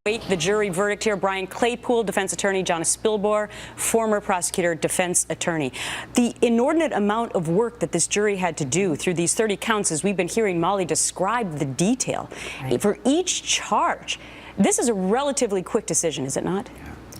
await the jury verdict here. Brian Claypool, defense attorney, Jonna Spilbor, former prosecutor, defense attorney. The inordinate amount of work that this jury had to do through these 30 counts, as we've been hearing Molly describe the detail for each charge. This is a relatively quick decision, is it not?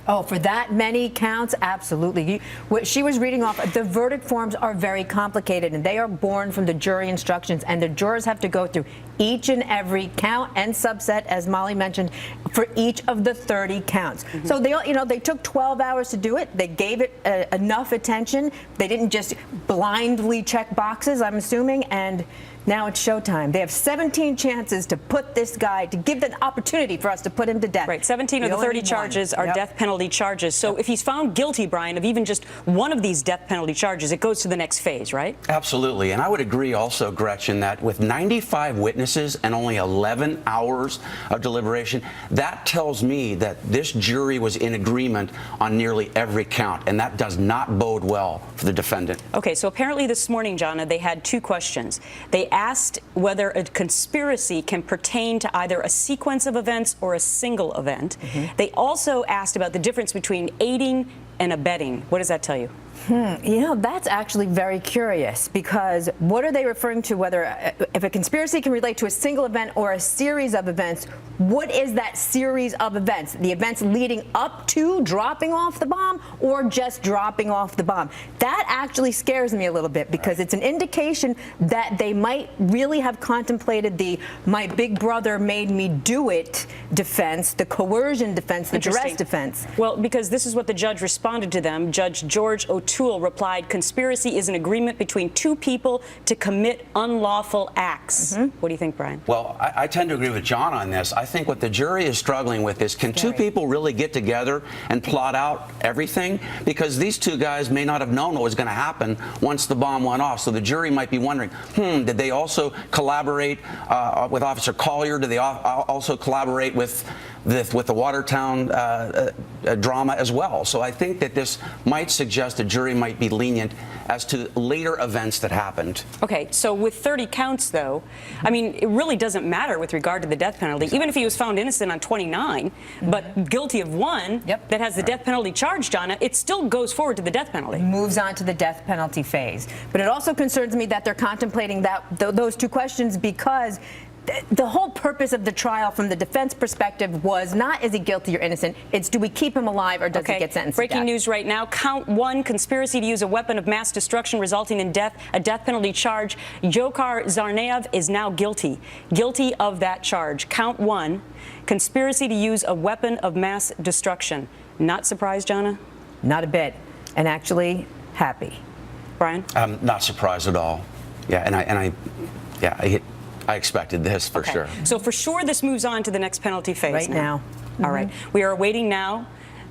Oh, for that many counts? Absolutely. What she was reading off, the verdict forms are very complicated, and they are born from the jury instructions, and the jurors have to go through each and every count and subset, as Molly mentioned, for each of the 30 counts. So they took 12 hours to do it. They gave it enough attention. They didn't just blindly check boxes, I'm assuming, and now it's showtime. They have 17 chances to put this guy, to give the opportunity for us to put him to death. Right, 17 of the 30 charges are death penalty charges. So if he's found guilty, Brian, of even just one of these death penalty charges, it goes to the next phase, right? Absolutely. And I would agree also, Gretchen, that with 95 witnesses and only 11 hours of deliberation, that tells me that this jury was in agreement on nearly every count, and that does not bode well for the defendant. Okay, so apparently this morning, Jonna, they had two questions. They asked whether a conspiracy can pertain to either a sequence of events or a single event. They also asked about the difference between aiding and abetting. What does that tell you? You know, that's actually very curious, because what are they referring to? Whether if a conspiracy can relate to a single event or a series of events, what is that series of events? The events leading up to dropping off the bomb, or just dropping off the bomb? That actually scares me a little bit, because it's an indication that they might really have contemplated the "my big brother made me do it" defense, the coercion defense, the duress defense. Well, because this is what the judge responded to them. Judge George O'Toole replied, "Conspiracy is an agreement between two people to commit unlawful acts." What do you think, Brian? Well, I tend to agree with John on this. I think what the jury is struggling with is, can two people really get together and plot out everything? Because these two guys may not have known what was going to happen once the bomb went off. So the jury might be wondering, did they also collaborate with Officer Collier? Did they also collaborate with the Watertown drama as well? So I think that this might suggest the jury might be lenient as to later events that happened. Okay, so with 30 counts, though, I mean, it really doesn't matter with regard to the death penalty. Even if he was found innocent on 29, but guilty of one that has the death penalty charge, Jonna, it still goes forward to the death penalty. Moves on to the death penalty phase. But it also concerns me that they're contemplating those two questions, because the whole purpose of the trial from the defense perspective was not, is he guilty or innocent? It's, do we keep him alive, or does he get sentenced to death? Breaking news right now. Count one, conspiracy to use a weapon of mass destruction resulting in death, a death penalty charge. Dzhokhar Tsarnaev is now guilty. Guilty of that charge. Count one, conspiracy to use a weapon of mass destruction. Not surprised, Jonna? Not a bit. And actually, happy. Brian? I'm not surprised at all. Yeah, I expected this for sure. So for sure this moves on to the next penalty phase right now. All right. We are awaiting now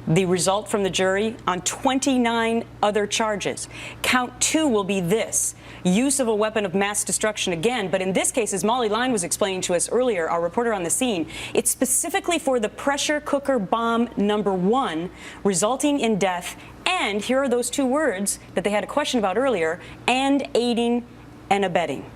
the result from the jury on 29 other charges. Count two will be this: use of a weapon of mass destruction again, but in this case, as Molly Line was explaining to us earlier, our reporter on the scene, it's specifically for the pressure cooker bomb #1, resulting in death, and here are those two words that they had a question about earlier, and aiding and abetting.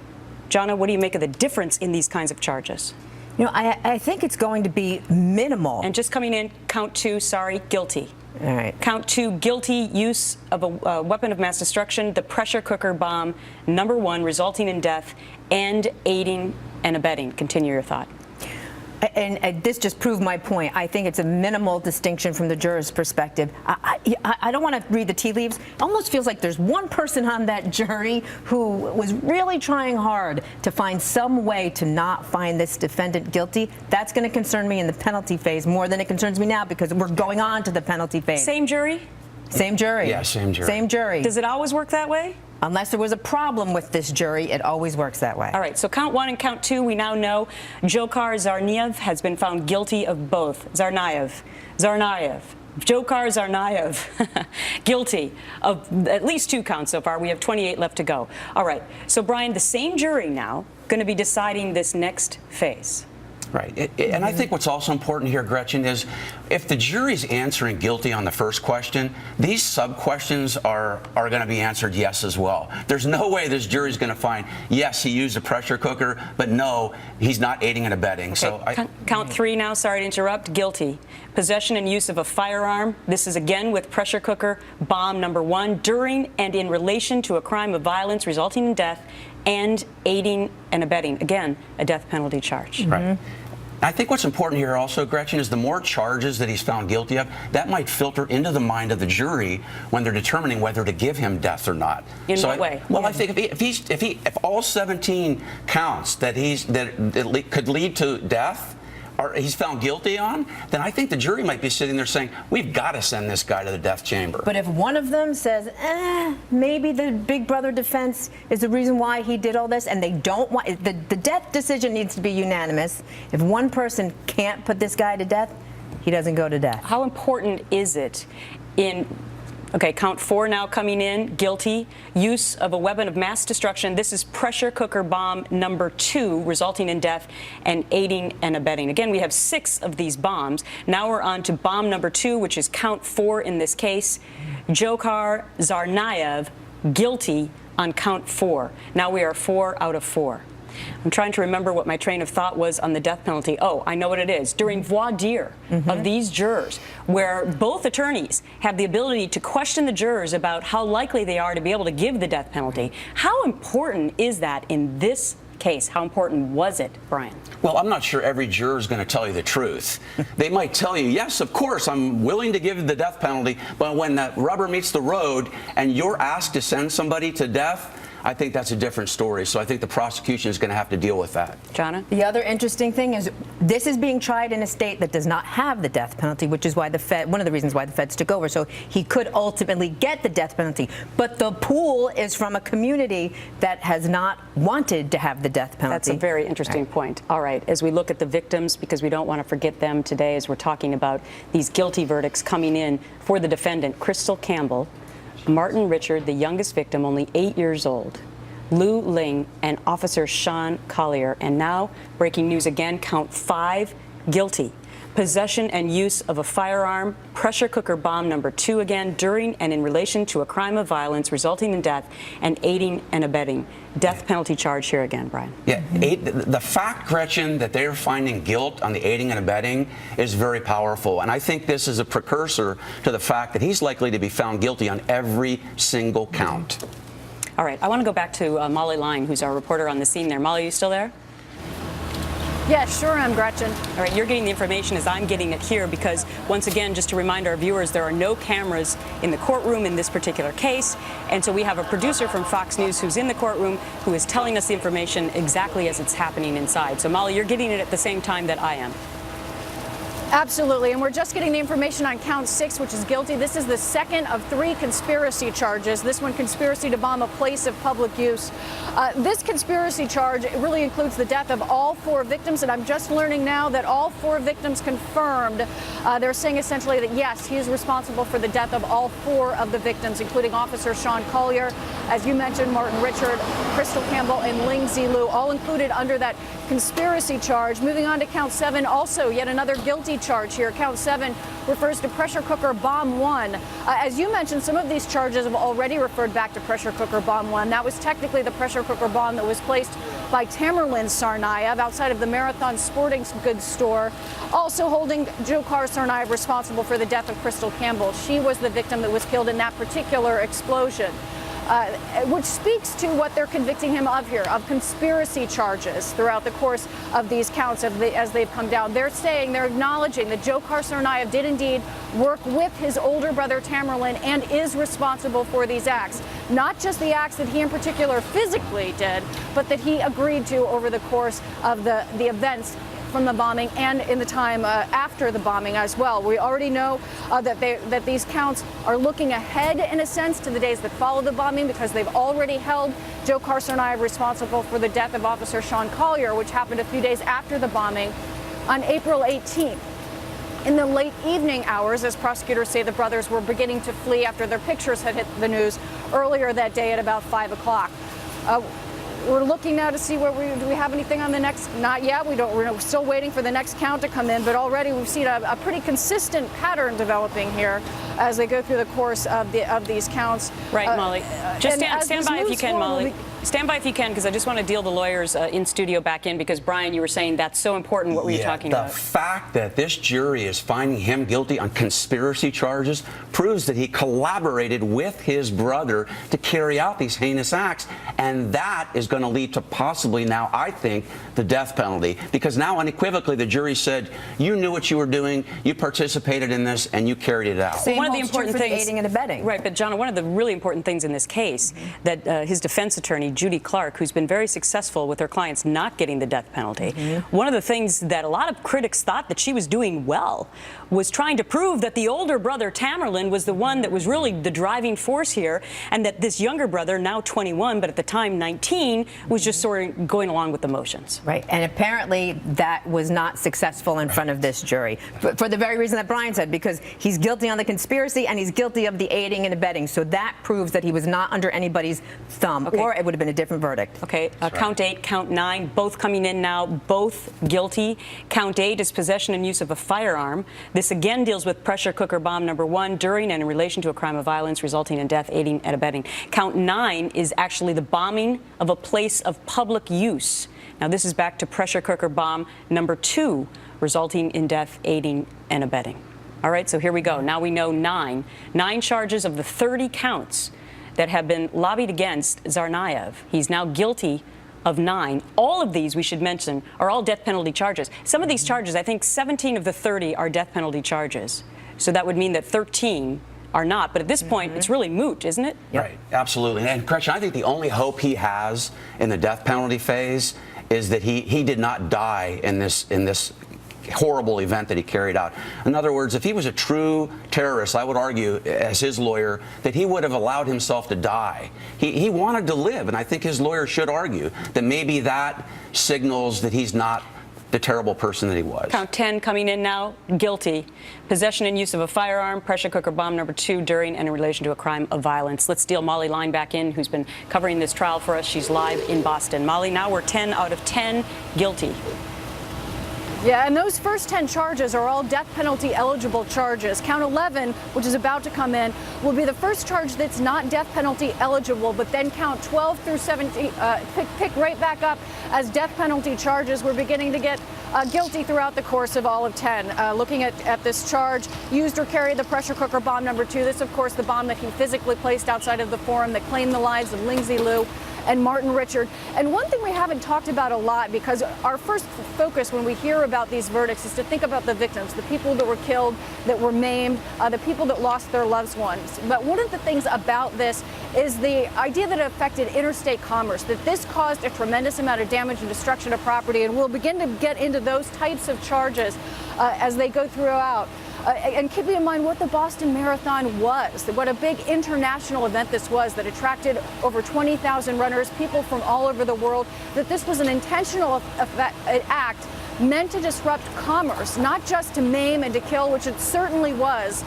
Jonna, what do you make of the difference in these kinds of charges? You know, I think it's going to be minimal. And just coming in, count two, sorry, guilty. All right. Count two, guilty, use of a weapon of mass destruction, the pressure cooker bomb #1, resulting in death, and aiding and abetting. Continue your thought. And this just proved my point. I think it's a minimal distinction from the juror's perspective. I don't want to read the tea leaves. It almost feels like there's one person on that jury who was really trying hard to find some way to not find this defendant guilty. That's going to concern me in the penalty phase more than it concerns me now, because we're going on to the penalty phase. Same jury? Same jury. Yeah, same jury. Same jury. Does it always work that way? Unless there was a problem with this jury, it always works that way. All right, so count one and count two, we now know Dzhokhar Tsarnaev has been found guilty of both. Dzhokhar Tsarnaev, guilty of at least 2 counts so far. We have 28 left to go. All right, so Brian, the same jury now going to be deciding this next phase. Right. And I think what's also important here, Gretchen, is if the jury's answering guilty on the first question, these sub-questions are going to be answered yes as well. There's no way this jury's going to find, yes, he used a pressure cooker, but no, he's not aiding and abetting. Okay. So Count 3 now, sorry to interrupt, guilty. Possession and use of a firearm. This is again with pressure cooker bomb number 1, during and in relation to a crime of violence resulting in death and aiding and abetting. Again, a death penalty charge. Right. I think what's important here also, Gretchen, is the more charges that he's found guilty of, that might filter into the mind of the jury when they're determining whether to give him death or not. In what way? Well, I think if all 17 counts that could lead to death, or he's found guilty on, then I think the jury might be sitting there saying, we've got to send this guy to the death chamber. But if one of them says, maybe the big brother defense is the reason why he did all this, and they don't want, the death decision needs to be unanimous. If one person can't put this guy to death, he doesn't go to death. How important is it in, okay, count 4 now coming in, guilty, use of a weapon of mass destruction. This is pressure cooker bomb number 2, resulting in death and aiding and abetting. Again, we have 6 of these bombs. Now we're on to bomb number 2, which is count 4 in this case. Dzhokhar Tsarnaev, guilty on count 4. Now we are 4 out of 4. I'm trying to remember what my train of thought was on the death penalty. Oh, I know what it is. During voir dire of these jurors, where both attorneys have the ability to question the jurors about how likely they are to be able to give the death penalty, how important is that in this case? How important was it, Brian? Well, I'm not sure every juror is going to tell you the truth. They might tell you, yes, of course, I'm willing to give the death penalty, but when the rubber meets the road and you're asked to send somebody to death, I think that's a different story. So I think the prosecution is going to have to deal with that. Jana? The other interesting thing is this is being tried in a state that does not have the death penalty, which is why one of the reasons why the feds took over. So he could ultimately get the death penalty. But the pool is from a community that has not wanted to have the death penalty. That's a very interesting point. All right, as we look at the victims, because we don't want to forget them today as we're talking about these guilty verdicts coming in for the defendant, Crystal Campbell, Martin Richard, the youngest victim, only 8 years old, Lu Ling, and Officer Sean Collier. And now, breaking news again, count 5, guilty. Possession and use of a firearm, pressure cooker bomb number 2 again, during and in relation to a crime of violence resulting in death and aiding and abetting. Death penalty charge here again, Brian. Yeah, the fact, Gretchen, that they're finding guilt on the aiding and abetting is very powerful. And I think this is a precursor to the fact that he's likely to be found guilty on every single count. All right, I want to go back to Molly Line, who's our reporter on the scene there. Molly, are you still there? Yeah, sure am, Gretchen. All right, you're getting the information as I'm getting it here because, once again, just to remind our viewers, there are no cameras in the courtroom in this particular case. And so we have a producer from Fox News who's in the courtroom who is telling us the information exactly as it's happening inside. So, Molly, you're getting it at the same time that I am. Absolutely, and we're just getting the information on count 6, which is guilty. This is the second of 3 conspiracy charges. This one, conspiracy to bomb a place of public use. This conspiracy charge really includes the death of all 4 victims, and I'm just learning now that all 4 victims confirmed. They're saying essentially that, yes, he is responsible for the death of all 4 of the victims, including Officer Sean Collier, as you mentioned, Martin Richard, Crystal Campbell, and Ling Zilu, all included under that conspiracy charge. Moving on to count 7, also yet another guilty charge here. Count 7 refers to pressure cooker bomb 1. As you mentioned, some of these charges have already referred back to pressure cooker bomb 1. That was technically the pressure cooker bomb that was placed by Tamerlan Tsarnaev outside of the Marathon Sporting Goods store, also holding Dzhokhar Tsarnaev responsible for the death of Crystal Campbell. She was the victim that was killed in that particular explosion. Which speaks to what they're convicting him of here, of conspiracy charges throughout the course of these counts as they've come down. They're saying, they're acknowledging that Dzhokhar Tsarnaev did indeed work with his older brother Tamerlan and is responsible for these acts. Not just the acts that he in particular physically did, but that he agreed to over the course of the events from the bombing and in the time after the bombing as well. We already know that these counts are looking ahead, in a sense, to the days that follow the bombing, because they've already held Dzhokhar Tsarnaev responsible for the death of Officer Sean Collier, which happened a few days after the bombing on April 18th. In the late evening hours, as prosecutors say, the brothers were beginning to flee after their pictures had hit the news earlier that day at about 5 o'clock. We're looking now to see do we have anything on the next. Not yet. We're still waiting for the next count to come in, but already we've seen a pretty consistent pattern developing here as they go through the course of these counts. Right, Molly. Just stand by if you can, Molly. Stand by if you can, because I just want to deal the lawyers in studio back in, because Brian, you were saying that's so important. What were you talking about? The fact that this jury is finding him guilty on conspiracy charges proves that he collaborated with his brother to carry out these heinous acts, and that is going to lead to possibly now, I think, the death penalty, because now unequivocally the jury said you knew what you were doing, you participated in this, and you carried it out. Same one of the important things, aiding and abetting. Right, but John, one of the really important things in this case that his defense attorney, Judy Clark, who's been very successful with her clients not getting the death penalty, one of the things that a lot of critics thought that she was doing well was trying to prove that the older brother, Tamerlan, was the one that was really the driving force here, and that this younger brother, now 21, but at the time 19, was just sort of going along with the motions. Right, and apparently that was not successful in front of this jury for the very reason that Brian said, because he's guilty on the conspiracy and he's guilty of the aiding and abetting. So that proves that he was not under anybody's thumb, or it would have been a different verdict. Okay, count 8, count 9, both coming in now, both guilty. Count 8 is possession and use of a firearm. This again deals with pressure cooker bomb number 1 during and in relation to a crime of violence resulting in death, aiding and abetting. Count 9 is actually the bombing of a place of public use. Now this is back to pressure cooker bomb number 2 resulting in death, aiding and abetting. All right, so here we go. Now we know 9 charges of the 30 counts that have been lobbied against Tsarnaev. He's now guilty of 9. All of these, we should mention, are all death penalty charges. Some of these charges, I think 17 of the 30 are death penalty charges. So that would mean that 13 are not. But at this point, it's really moot, isn't it? Yep. Right, absolutely. And correction, I think the only hope he has in the death penalty phase is that he did not die in this horrible event that he carried out. In other words, if he was a true terrorist, I would argue, as his lawyer, that he would have allowed himself to die. He wanted to live, and I think his lawyer should argue that maybe that signals that he's not the terrible person that he was. Count 10 coming in now, guilty. Possession and use of a firearm, pressure cooker bomb number 2 during and in relation to a crime of violence. Let's deal Molly Line back in, who's been covering this trial for us. She's live in Boston. Molly, now we're 10 out of 10 guilty. Yeah, and those first 10 charges are all death penalty eligible charges. Count 11, which is about to come in, will be the first charge that's not death penalty eligible, but then count 12 through 17 pick right back up as death penalty charges. We're beginning to get guilty throughout the course of all of 10. Looking at this charge, used or carried the pressure cooker bomb number 2. This, of course, the bomb that he physically placed outside of the forum that claimed the lives of Lindsay Liu and Martin Richard. And one thing we haven't talked about a lot, because our first focus when we hear about these verdicts is to think about the victims, the people that were killed, that were maimed, the people that lost their loved ones. But one of the things about this is the idea that it affected interstate commerce, that this caused a tremendous amount of damage and destruction of property, and we'll begin to get into those types of charges as they go throughout. And keeping in mind what the Boston Marathon was, what a big international event this was that attracted over 20,000 runners, people from all over the world, that this was an intentional act meant to disrupt commerce, not just to maim and to kill, which it certainly was,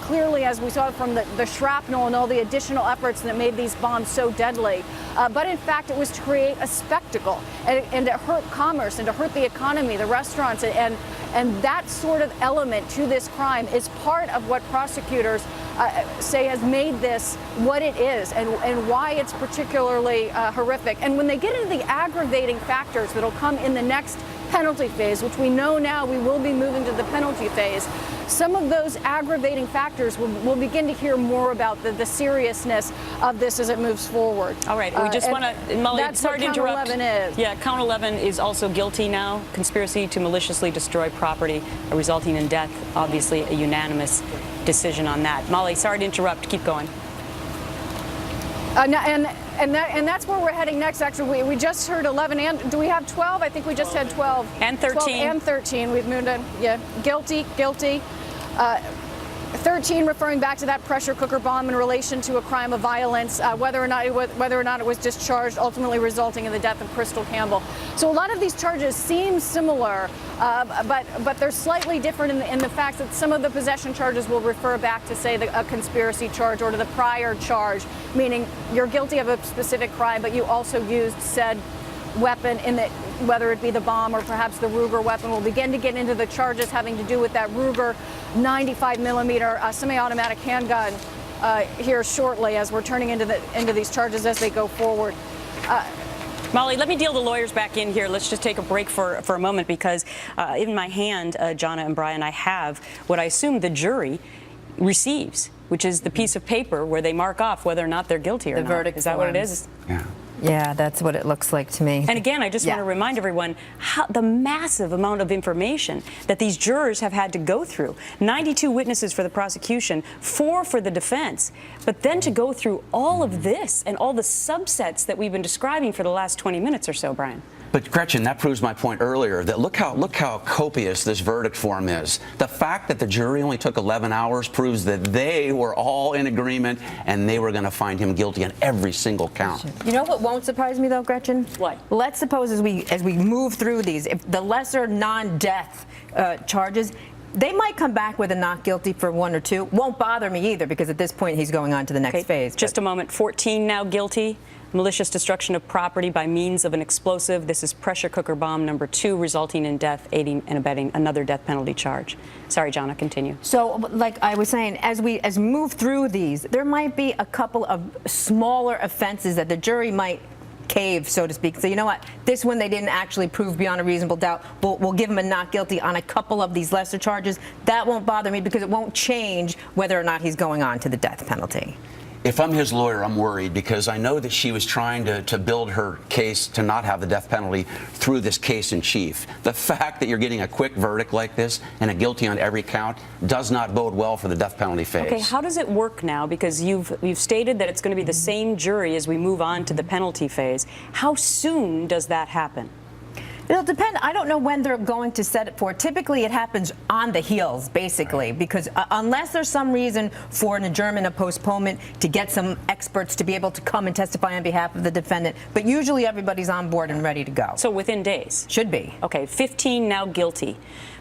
clearly, as we saw from the shrapnel and all the additional efforts that made these bombs so deadly. But in fact, it was to create a spectacle and to hurt commerce and to hurt the economy, the restaurants, and that sort of element to this crime is part of what prosecutors say has made this what it is and why it's particularly horrific. And when they get into the aggravating factors that'll come in the next penalty phase, which we know now we will be moving to the penalty phase, some of those aggravating factors we'll begin to hear more about the seriousness of this as it moves forward. All right, we just want to, Molly, sorry to interrupt. Count 11 is. Yeah, count 11 is also guilty now. Conspiracy to maliciously destroy property resulting in death. Obviously, a unanimous decision on that. Molly, sorry to interrupt. Keep going. And that's where we're heading next. Actually, we just heard 11, and do we have 12? I think we just had 12. And 13. 12 and 13. We've moved on. Yeah, guilty. 13 referring back to that pressure cooker bomb in relation to a crime of violence, whether or not it was discharged, ultimately resulting in the death of Crystal Campbell. So a lot of these charges seem similar, but they're slightly different in the fact that some of the possession charges will refer back to, say, a conspiracy charge or to the prior charge, meaning you're guilty of a specific crime, but you also used said weapon in the, whether it be the bomb or perhaps the Ruger weapon. We'll begin to get into the charges having to do with that Ruger 95 millimeter semi-automatic handgun here shortly, as we're turning into these charges as they go forward. Molly, let me deal the lawyers back in here. Let's just take a break for a moment, because in my hand, Jonna and Brian, I have what I assume the jury receives, which is the piece of paper where they mark off whether or not they're guilty or not. The verdict Is that what it forms. is? Yeah. Yeah, that's what it looks like to me. And again, I just want to remind everyone how the massive amount of information that these jurors have had to go through. 92 witnesses for the prosecution, 4 for the defense. But then to go through all of this and all the subsets that we've been describing for the last 20 minutes or so, Brian. But Gretchen, that proves my point earlier, that look how copious this verdict form is. The fact that the jury only took 11 hours proves that they were all in agreement and they were going to find him guilty on every single count. You know what won't surprise me, though, Gretchen? What? Let's suppose as we move through these, if the lesser non-death charges, they might come back with a not guilty for 1 or 2. Won't bother me either, because at this point he's going on to the next phase. Just a moment. 14 now guilty. Malicious destruction of property by means of an explosive. This is pressure cooker bomb number 2, resulting in death, aiding and abetting, another death penalty charge. Sorry, Jonna, continue. So, like I was saying, as we move through these, there might be a couple of smaller offenses that the jury might cave, so to speak. So you know what? This one they didn't actually prove beyond a reasonable doubt. We'll give him a not guilty on a couple of these lesser charges. That won't bother me, because it won't change whether or not he's going on to the death penalty. If I'm his lawyer, I'm worried, because I know that she was trying to build her case to not have the death penalty through this case in chief. The fact that you're getting a quick verdict like this and a guilty on every count does not bode well for the death penalty phase. Okay, how does it work now? Because you've stated that it's going to be the same jury as we move on to the penalty phase. How soon does that happen? It'll depend. I don't know when they're going to set it for. Typically, it happens on the heels, basically, because unless there's some reason for an adjournment, a postponement, to get some experts to be able to come and testify on behalf of the defendant. But usually everybody's on board and ready to go. So within days? Should be. Okay, 15 now guilty.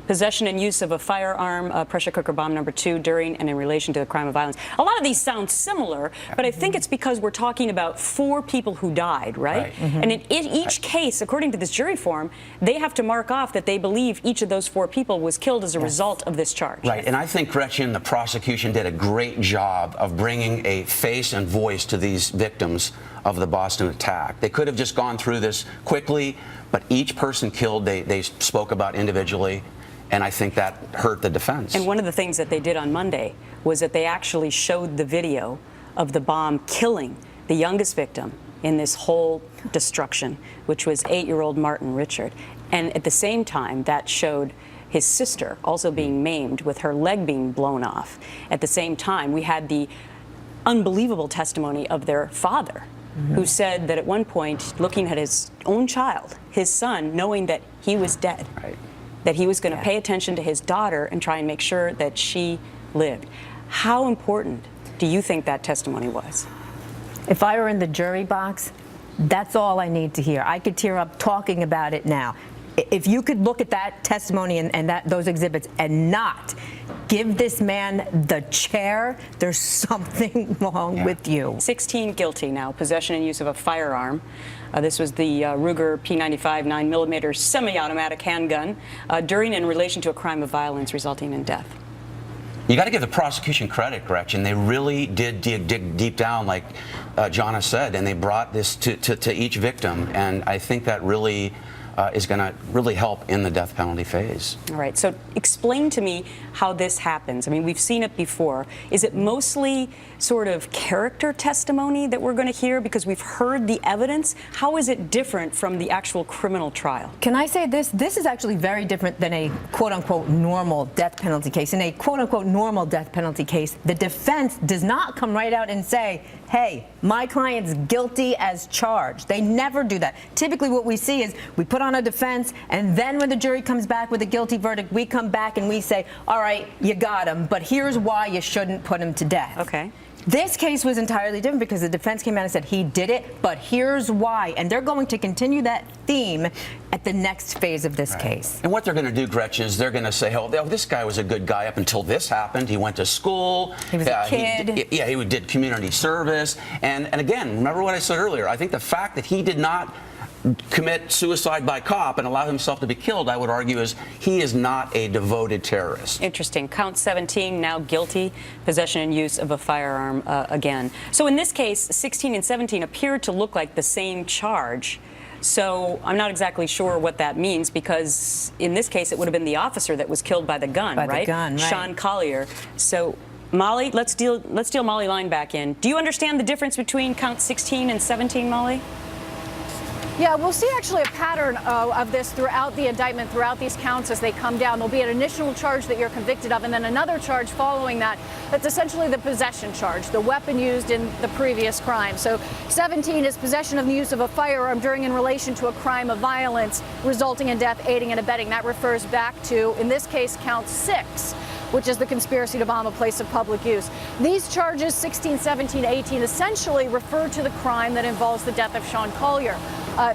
Possession and use of a firearm, pressure cooker bomb number 2, during and in relation to a crime of violence. A lot of these sound similar, but I think it's because we're talking about 4 people who died, right? And in each case, according to this jury form, they have to mark off that they believe each of those 4 people was killed as a result of this charge. Right, and I think, Gretchen, the prosecution did a great job of bringing a face and voice to these victims of the Boston attack. They could have just gone through this quickly, but each person killed, they spoke about individually. And I think that hurt the defense. And one of the things that they did on Monday was that they actually showed the video of the bomb killing the youngest victim in this whole destruction, which was 8-year-old Martin Richard. And at the same time, that showed his sister also being maimed with her leg being blown off. At the same time, we had the unbelievable testimony of their father, who said that at one point, looking at his own child, his son, knowing that he was dead, that he was going to pay attention to his daughter and try and make sure that she lived. How important do you think that testimony was? If I were in the jury box, that's all I need to hear. I could tear up talking about it now. If you could look at that testimony and those exhibits and not give this man the chair, there's something wrong with you. 16 guilty now, possession and use of a firearm. This was the Ruger P95 9mm semi-automatic handgun during and in relation to a crime of violence resulting in death. You got to give the prosecution credit, Gretchen. They really did dig deep down, like Jonna said, and they brought this to each victim. And I think that really is going to really help in the death penalty phase. All right, so explain to me how this happens. I mean, we've seen it before. Is it mostly sort of character testimony that we're going to hear because we've heard the evidence? How is it different from the actual criminal trial? Can I say this? This is actually very different than a quote-unquote normal death penalty case. In a quote-unquote normal death penalty case, the defense does not come right out and say, hey, my client's guilty as charged. They never do that. Typically what we see is we put put on a defense, and then when the jury comes back with a guilty verdict, we come back and we say, all right, you got him, but here's why you shouldn't put him to death. Okay. This case was entirely different because the defense came out and said he did it, but here's why. And they're going to continue that theme at the next phase of this case. And what they're going to do, Gretchen, is they're going to say, oh, this guy was a good guy up until this happened. He went to school. He was a kid. He did community service. And again, remember what I said earlier. I think the fact that he did not commit suicide by cop and allow himself to be killed, I would argue, is he is not a devoted terrorist. Interesting. Count 17, now guilty, possession and use of a firearm again. So in this case, 16 and 17 appear to look like the same charge. So I'm not exactly sure what that means, because in this case, it would have been the officer that was killed by the gun, By right? the gun, right. Sean Collier. So Molly, let's deal Molly Line back in. Do you understand the difference between count 16 and 17, Molly? Yeah, we'll see actually a pattern of this throughout the indictment, throughout these counts as they come down. There'll be an initial charge that you're convicted of, and then another charge following that. That's essentially the possession charge, the weapon used in the previous crime. So 17 is possession of the use of a firearm during in relation to a crime of violence resulting in death, aiding and abetting. That refers back to, in this case, count 6. Which is the conspiracy to bomb a place of public use. These charges, 16, 17, 18, essentially refer to the crime that involves the death of Sean Collier.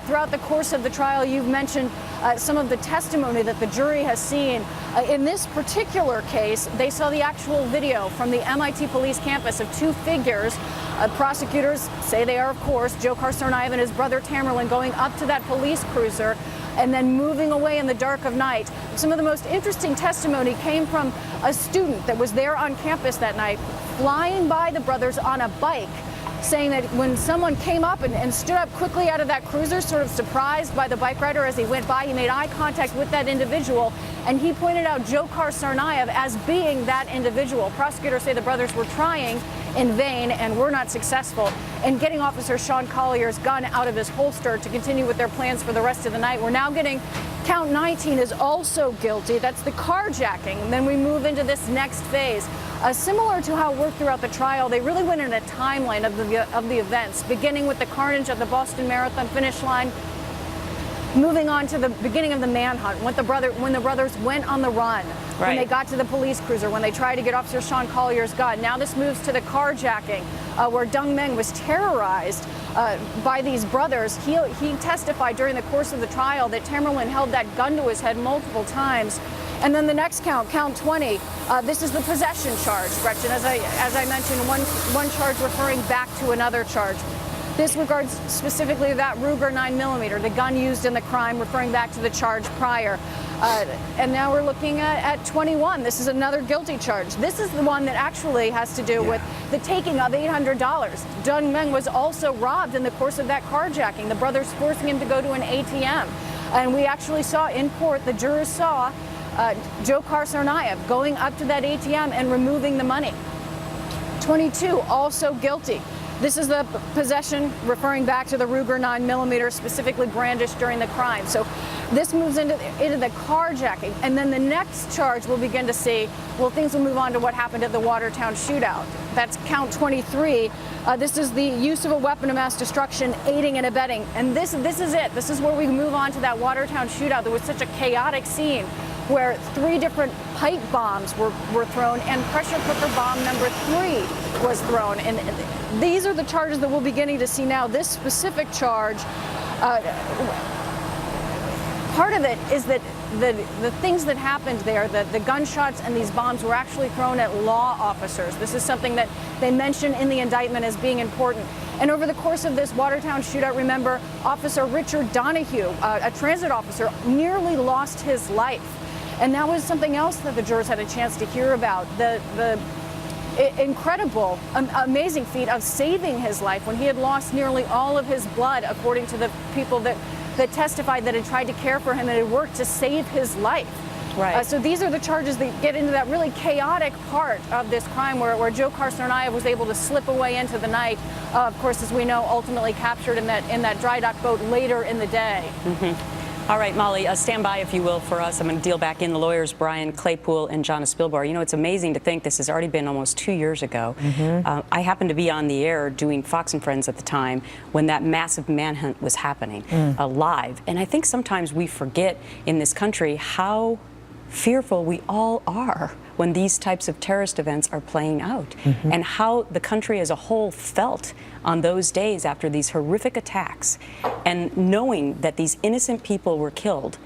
Throughout the course of the trial, you've mentioned some of the testimony that the jury has seen. In this particular case, they saw the actual video from the MIT police campus of two figures. Prosecutors say they are, of course, Dzhokhar Tsarnaev and his brother Tamerlan going up to that police cruiser and then moving away in the dark of night. Some of the most interesting testimony came from a student that was there on campus that night, flying by the brothers on a bike, saying that when someone came up and stood up quickly out of that cruiser, sort of surprised by the bike rider as he went by, he made eye contact with that individual, and he pointed out Dzhokhar Tsarnaev as being that individual. Prosecutors say the brothers were trying in vain and were not successful in getting Officer Sean Collier's gun out of his holster to continue with their plans for the rest of the night. We're now getting count 19 is also guilty. That's the carjacking. And then we move into this next phase. Similar to how it worked throughout the trial, they really went in a timeline of the events, beginning with the carnage at the Boston Marathon finish line, moving on to the beginning of the manhunt, when the brothers went on the run, when they got to the police cruiser, when they tried to get Officer Sean Collier's gun. Now this moves to the carjacking, where Dong Meng was terrorized by these brothers. He testified during the course of the trial that Tamerlan held that gun to his head multiple times. And then the next count, count 20, this is the possession charge, Gretchen. As I mentioned, one charge referring back to another charge. This regards specifically that Ruger 9mm, the gun used in the crime, referring back to the charge prior. And now we're looking at 21. This is another guilty charge. This is the one that actually has to do with the taking of $800. Dong Meng was also robbed in the course of that carjacking, the brothers forcing him to go to an ATM. And we actually saw in court, the jurors saw Dzhokhar Tsarnaev going up to that ATM and removing the money. 22, also guilty. This is the possession referring back to the Ruger 9mm, specifically brandished during the crime. So this moves into the carjacking. And then the next charge we'll begin to see, well, things will move on to what happened at the Watertown shootout. That's count 23. This is the use of a weapon of mass destruction, aiding and abetting. And this is it. This is where we move on to that Watertown shootout. There was such a chaotic scene where 3 different pipe bombs were thrown and pressure cooker bomb number 3 was thrown. And these are the charges that we're beginning to see now. This specific charge, part of it is that the things that happened there, the gunshots and these bombs were actually thrown at law officers. This is something that they mention in the indictment as being important. And over the course of this Watertown shootout, remember, Officer Richard Donahue, a transit officer, nearly lost his life. And that was something else that the jurors had a chance to hear about. The incredible, amazing feat of saving his life when he had lost nearly all of his blood, according to the people that testified that had tried to care for him and had worked to save his life. Right. So these are the charges that get into that really chaotic part of this crime where Dzhokhar Tsarnaev was able to slip away into the night. Of course, as we know, ultimately captured in that dry dock boat later in the day. Mm-hmm. All right, Molly, stand by, if you will, for us. I'm going to deal back in the lawyers, Brian Claypool and Jonna Spilbar. You know, it's amazing to think this has already been almost 2 years ago. I happened to be on the air doing Fox and Friends at the time when that massive manhunt was happening live. And I think sometimes we forget in this country how fearful we all are when these types of terrorist events are playing out, and how the country as a whole felt on those days after these horrific attacks, and knowing that these innocent people were killed,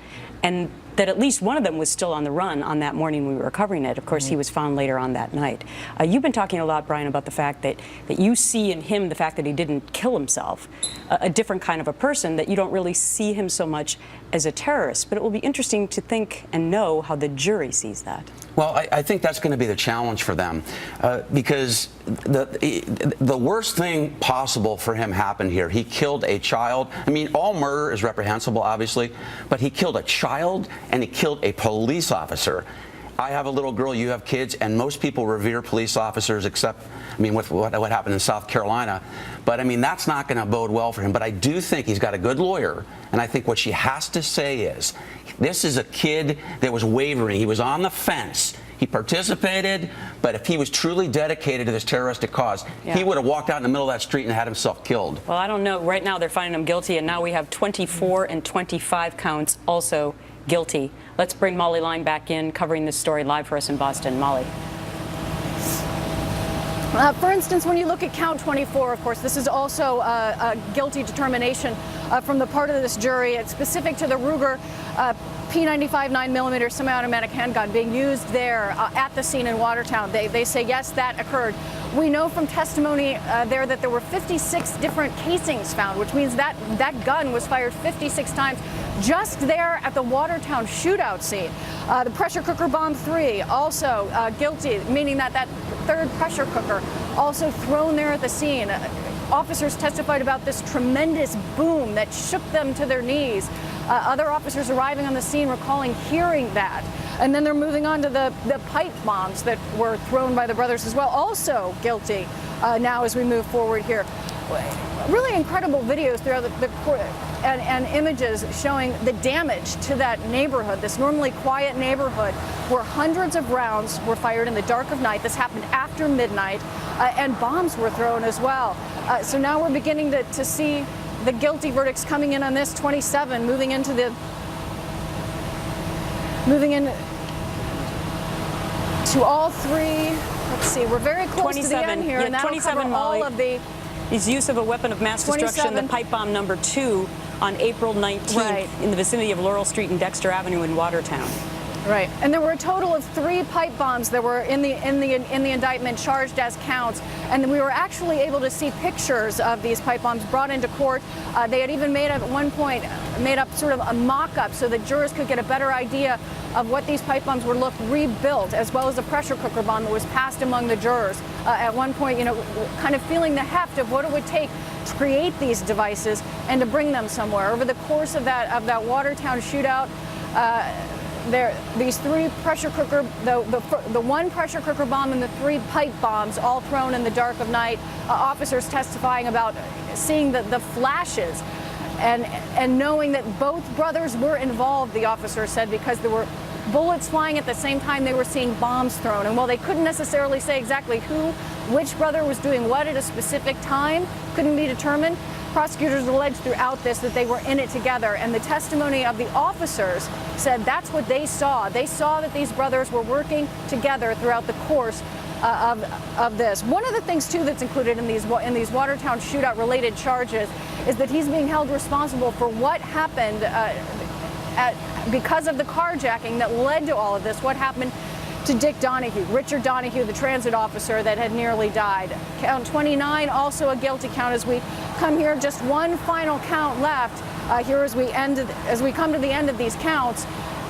and that at least one of them was still on the run on that morning we were covering it. Of course, he was found later on that night. You've been talking a lot, Brian, about the fact that you see in him the fact that he didn't kill himself, a different kind of a person, that you don't really see him so much as a terrorist. But it will be interesting to think and know how the jury sees that. Well, I think that's going to be the challenge for them, because the worst thing possible for him happened here. He killed a child. I mean, all murder is reprehensible, obviously, but he killed a child and he killed a police officer. I have a little girl, you have kids, and most people revere police officers, except, I mean, with what happened in South Carolina. But, I mean, that's not going to bode well for him. But I do think he's got a good lawyer, and I think what she has to say is, this is a kid that was wavering. He was on the fence. He participated, but if he was truly dedicated to this terroristic cause, he would have walked out in the middle of that street and had himself killed. Well, I don't know. Right now they're finding him guilty, and now we have 24 and 25 counts also guilty. Let's bring Molly Line back in, covering this story live for us in Boston. Molly. For instance, when you look at count 24, of course, this is also a guilty determination from the part of this jury. It's specific to the Ruger P95 9mm semi-automatic handgun being used there at the scene in Watertown. They say, yes, that occurred. We know from testimony there that there were 56 different casings found, which means that that gun was fired 56 times just there at the Watertown shootout scene. The pressure cooker bomb 3, also guilty, meaning that that third pressure cooker also thrown there at the scene. Officers testified about this tremendous boom that shook them to their knees. Other officers arriving on the scene recalling hearing that. And then they're moving on to the pipe bombs that were thrown by the brothers as well, also guilty now as we move forward here. Really incredible videos throughout the court and images showing the damage to that neighborhood, this normally quiet neighborhood where hundreds of rounds were fired in the dark of night. This happened after midnight, and bombs were thrown as well. So now we're beginning to see the guilty verdicts coming in on this 27, moving in to all three. Let's see, we're very close to the end here, and that'll cover all of the. His use of a weapon of mass destruction, the pipe bomb number 2 on April 19th in the vicinity of Laurel Street and Dexter Avenue in Watertown. Right, and there were a total of 3 pipe bombs that were in the indictment charged as counts, and we were actually able to see pictures of these pipe bombs brought into court. They had even made up at one point sort of a mock-up so that jurors could get a better idea of what these pipe bombs would look rebuilt, as well as a pressure cooker bomb that was passed among the jurors. At one point, you know, kind of feeling the heft of what it would take to create these devices and to bring them somewhere. Over the course of that Watertown shootout, these 3 pressure cooker, the 1 pressure cooker bomb and the 3 pipe bombs, all thrown in the dark of night. Officers testifying about seeing the flashes and knowing that both brothers were involved, the officer said, because there were bullets flying at the same time they were seeing bombs thrown. And while they couldn't necessarily say exactly which brother was doing what at a specific time, couldn't be determined, prosecutors alleged throughout this that they were in it together. And the testimony of the officers said that's what they saw. They saw that these brothers were working together throughout the course of this. One of the things, too, that's included in these Watertown shootout-related charges is that he's being held responsible for what happened because of the carjacking that led to all of this, what happened to Dick Donahue, Richard Donahue, the transit officer that had nearly died. Count 29, also a guilty count as we come here. Just one final count left here as we come to the end of these counts.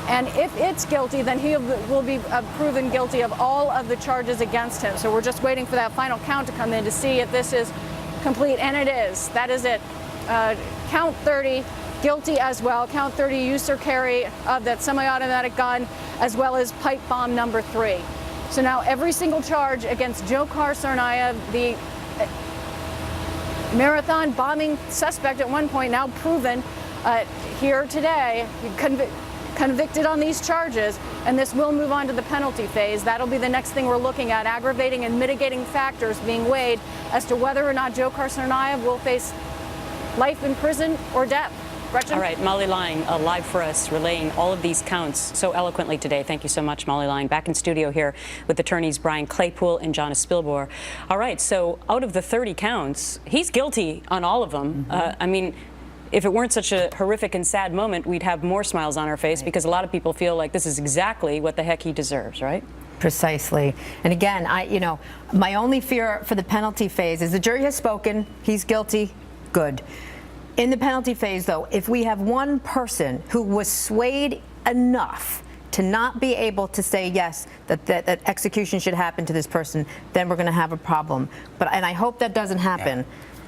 And if it's guilty, then he will be proven guilty of all of the charges against him. So we're just waiting for that final count to come in to see if this is complete. And it is. That is it. Count 30, guilty as well. Count 30, use or carry of that semi-automatic gun, as well as pipe bomb number 3. So now every single charge against Dzhokhar Tsarnaev, the marathon bombing suspect at one point, now proven, here today, convicted on these charges, and this will move on to the penalty phase. That'll be the next thing we're looking at, aggravating and mitigating factors being weighed as to whether or not Joe Carson will face life in prison or death. Gretchen? All right, Molly Line, live for us, relaying all of these counts so eloquently today. Thank you so much, Molly Line. Back in studio here with attorneys Brian Claypool and Jonna Spilbor. All right, so out of the 30 counts, he's guilty on all of them. I mean, if it weren't such a horrific and sad moment, we'd have more smiles on our face, because a lot of people feel like this is exactly what the heck he deserves, right? Precisely. And again, my only fear for the penalty phase is the jury has spoken. He's guilty. Good. In the penalty phase, though, if we have one person who was swayed enough to not be able to say yes, that execution should happen to this person, then we're going to have a problem. And I hope that doesn't happen. Yeah.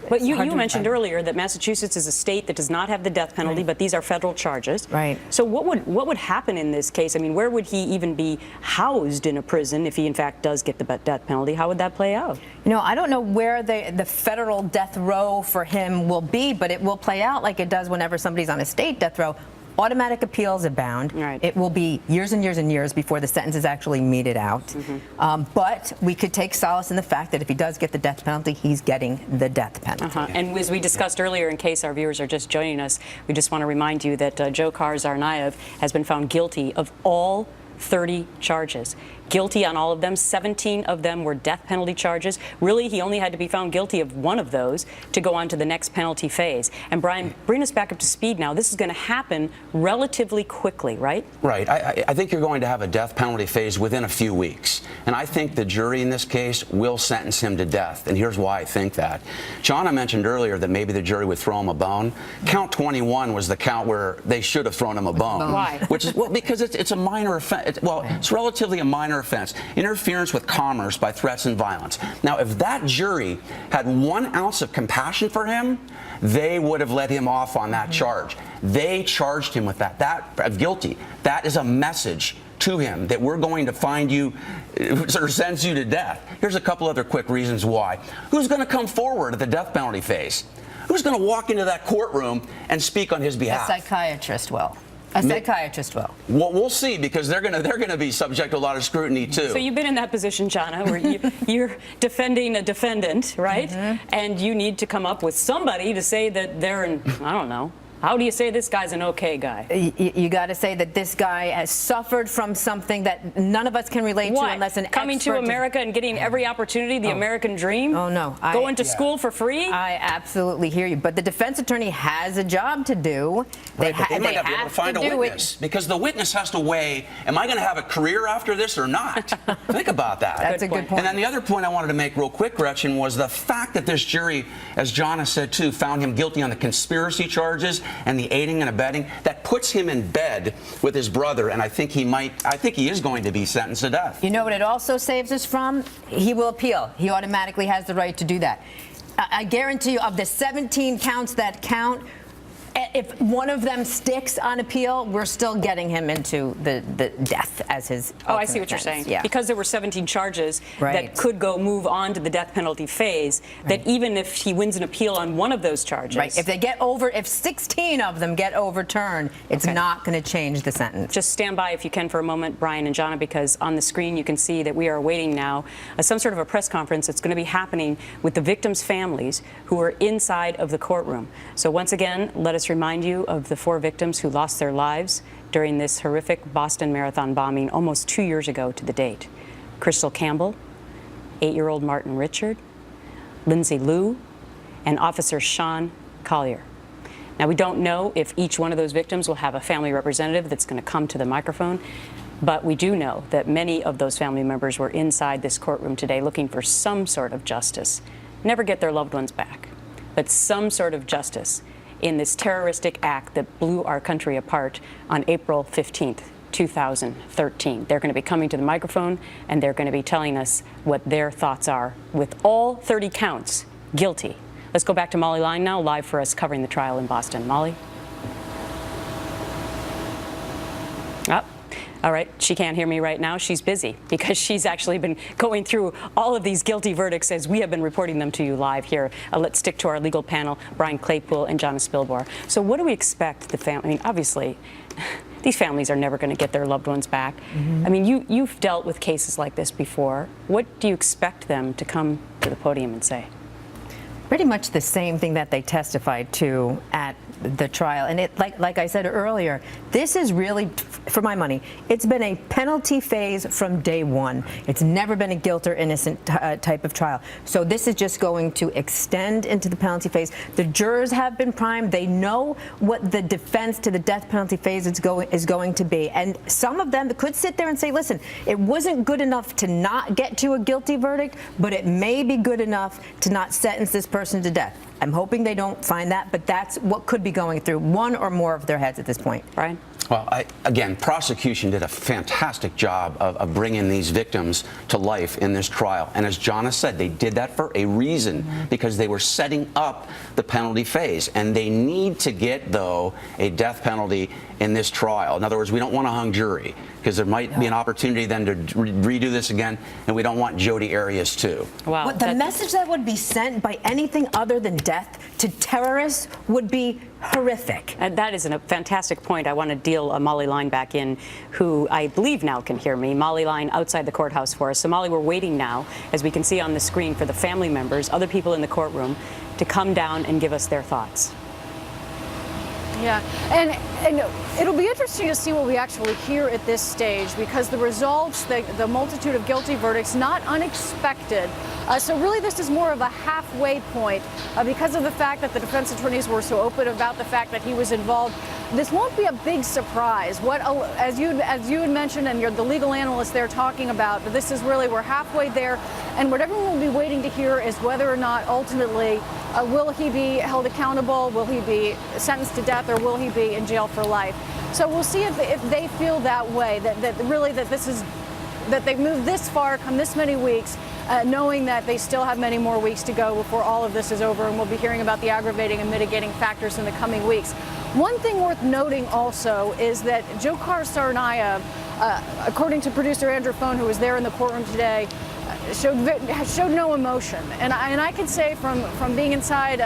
But you mentioned earlier that Massachusetts is a state that does not have the death penalty, Right. but these are federal charges. Right. So what would happen in this case? I mean, where would he even be housed in a prison if he in fact does get the death penalty? How would that play out? I don't know where the federal death row for him will be, but it will play out like it does whenever somebody's on a state death row. Automatic appeals abound. Right. It will be years and years and years before the sentence is actually meted out. But we could take solace in the fact that if he does get the death penalty, he's getting the death penalty. And as we discussed earlier, in case our viewers are just joining us, we just want to remind you that Joe Zarnaev has been found guilty of all 30 charges. Guilty on all of them. 17 of them were death penalty charges. Really, he only had to be found guilty of one of those to go on to the next penalty phase. And Brian, bring us back up to speed now. This is going to happen relatively quickly, right? Right. I think you're going to have a death penalty phase within a few weeks. And I think the jury in this case will sentence him to death. And here's why I think that. Jonna mentioned earlier that maybe the jury would throw him a bone. Count 21 was the count where they should have thrown him a bone. Why? Which is, well, because it's a minor offense. It's relatively a minor offense. Interference with commerce by threats and violence. Now, if that jury had 1 ounce of compassion for him, they would have let him off on that charge. They charged him with that guilty. That is a message to him that we're going to find you or sentence you to death. Here's a couple other quick reasons why. Who's going to come forward at the death penalty phase? Who's going to walk into that courtroom and speak on his behalf? A psychiatrist will. A psychiatrist will. Well, we'll see, because they're going to be subject to a lot of scrutiny too. So you've been in that position, Jonna, where you're defending a defendant, right? And you need to come up with somebody to say that they're I don't know. How do you say this guy's an okay guy? You got to say that this guy has suffered from something that none of us can relate to unless an Coming to America and getting every opportunity, the American dream? Oh, no. Going to school for free? I absolutely hear you. But the defense attorney has a job to do. Right, but they might not be able to find a witness, because the witness has to weigh, am I going to have a career after this or not? Think about that. That's a good point. And then the other point I wanted to make real quick, Gretchen, was the fact that this jury, as Jonna said too, found him guilty on the conspiracy charges and the aiding and abetting. That puts him in bed with his brother, and I think he is going to be sentenced to death. You know what it also saves us from? He will appeal. He automatically has the right to do that. I guarantee you, of the 17 counts that count, if one of them sticks on appeal, we're still getting him into the death as his. Oh, I see what you're saying. Yeah. Because there were 17 charges that could move on to the death penalty phase, that even if he wins an appeal on one of those charges. Right. If 16 of them get overturned, it's not going to change the sentence. Just stand by if you can for a moment, Brian and Jonna, because on the screen you can see that we are awaiting now some sort of a press conference that's going to be happening with the victims' families who are inside of the courtroom. So once again, let us remind you of the 4 victims who lost their lives during this horrific Boston Marathon bombing almost 2 years ago to the date. Crystal Campbell, 8-year-old Martin Richard, Lindsay Liu, and Officer Sean Collier. Now, we don't know if each one of those victims will have a family representative that's going to come to the microphone, but we do know that many of those family members were inside this courtroom today looking for some sort of justice. Never get their loved ones back, but some sort of justice in this terroristic act that blew our country apart on April 15th, 2013. They're going to be coming to the microphone, and they're going to be telling us what their thoughts are with all 30 counts guilty. Let's go back to Molly Line now, live for us covering the trial in Boston. Molly? All right, she can't hear me right now. She's busy because she's actually been going through all of these guilty verdicts as we have been reporting them to you live here. Let's stick to our legal panel, Brian Claypool and Jonna Spilbor. So what do we expect the family? I mean, obviously, these families are never going to get their loved ones back. I mean, you've dealt with cases like this before. What do you expect them to come to the podium and say? Pretty much the same thing that they testified to at the trial. And it, like I said earlier, this is really, for my money, it's been a penalty phase from day one. It's never been a guilt or innocent type of trial. So this is just going to extend into the penalty phase. The jurors have been primed. They know what the defense to the death penalty phase is going to be. And some of them could sit there and say, listen, it wasn't good enough to not get to a guilty verdict, but it may be good enough to not sentence this person to death. I'm hoping they don't find that, but that's what could be going through one or more of their heads at this point. Brian? Well, again, prosecution did a fantastic job of bringing these victims to life in this trial. And as Jonna said, they did that for a reason, because they were setting up the penalty phase. And they need to get, though, a death penalty in this trial. In other words, we don't want a hung jury, because there might be an opportunity then to redo this again, and we don't want Jodi Arias too. Wow. What the message that would be sent by anything other than death to terrorists would be horrific. And that is a fantastic point. I want to deal Molly Line back in, who I believe now can hear me. Molly Line outside the courthouse for us. So Molly, we're waiting now, as we can see on the screen, for the family members, other people in the courtroom, to come down and give us their thoughts. Yeah, and it'll be interesting to see what we actually hear at this stage, because the results, the multitude of guilty verdicts, not unexpected. So really this is more of a halfway point because of the fact that the defense attorneys were so open about the fact that he was involved. This won't be a big surprise. As you had mentioned, and you're the legal analyst there talking about, this is really, we're halfway there, and what everyone will be waiting to hear is whether or not ultimately will he be held accountable, will he be sentenced to death, or will he be in jail for life. So we'll see if they feel that way, that they've moved this far, come this many weeks, knowing that they still have many more weeks to go before all of this is over, and we'll be hearing about the aggravating and mitigating factors in the coming weeks. One thing worth noting also is that Dzhokhar Tsarnaev, according to producer Andrew Phone, who was there in the courtroom today, showed no emotion. And I can say from being inside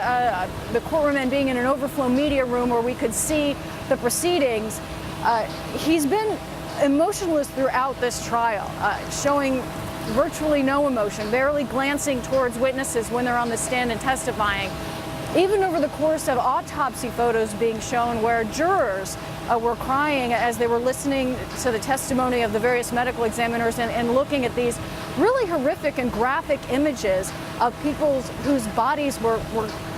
the courtroom and being in an overflow media room where we could see the proceedings, he's been emotionless throughout this trial, showing virtually no emotion, barely glancing towards witnesses when they're on the stand and testifying. Even over the course of autopsy photos being shown where jurors were crying as they were listening to the testimony of the various medical examiners and looking at these really horrific and graphic images of people whose bodies were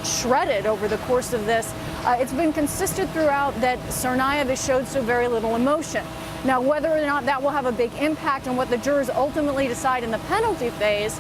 shredded over the course of this. It's been consistent throughout that Tsarnaev has showed so very little emotion. Now, whether or not that will have a big impact on what the jurors ultimately decide in the penalty phase,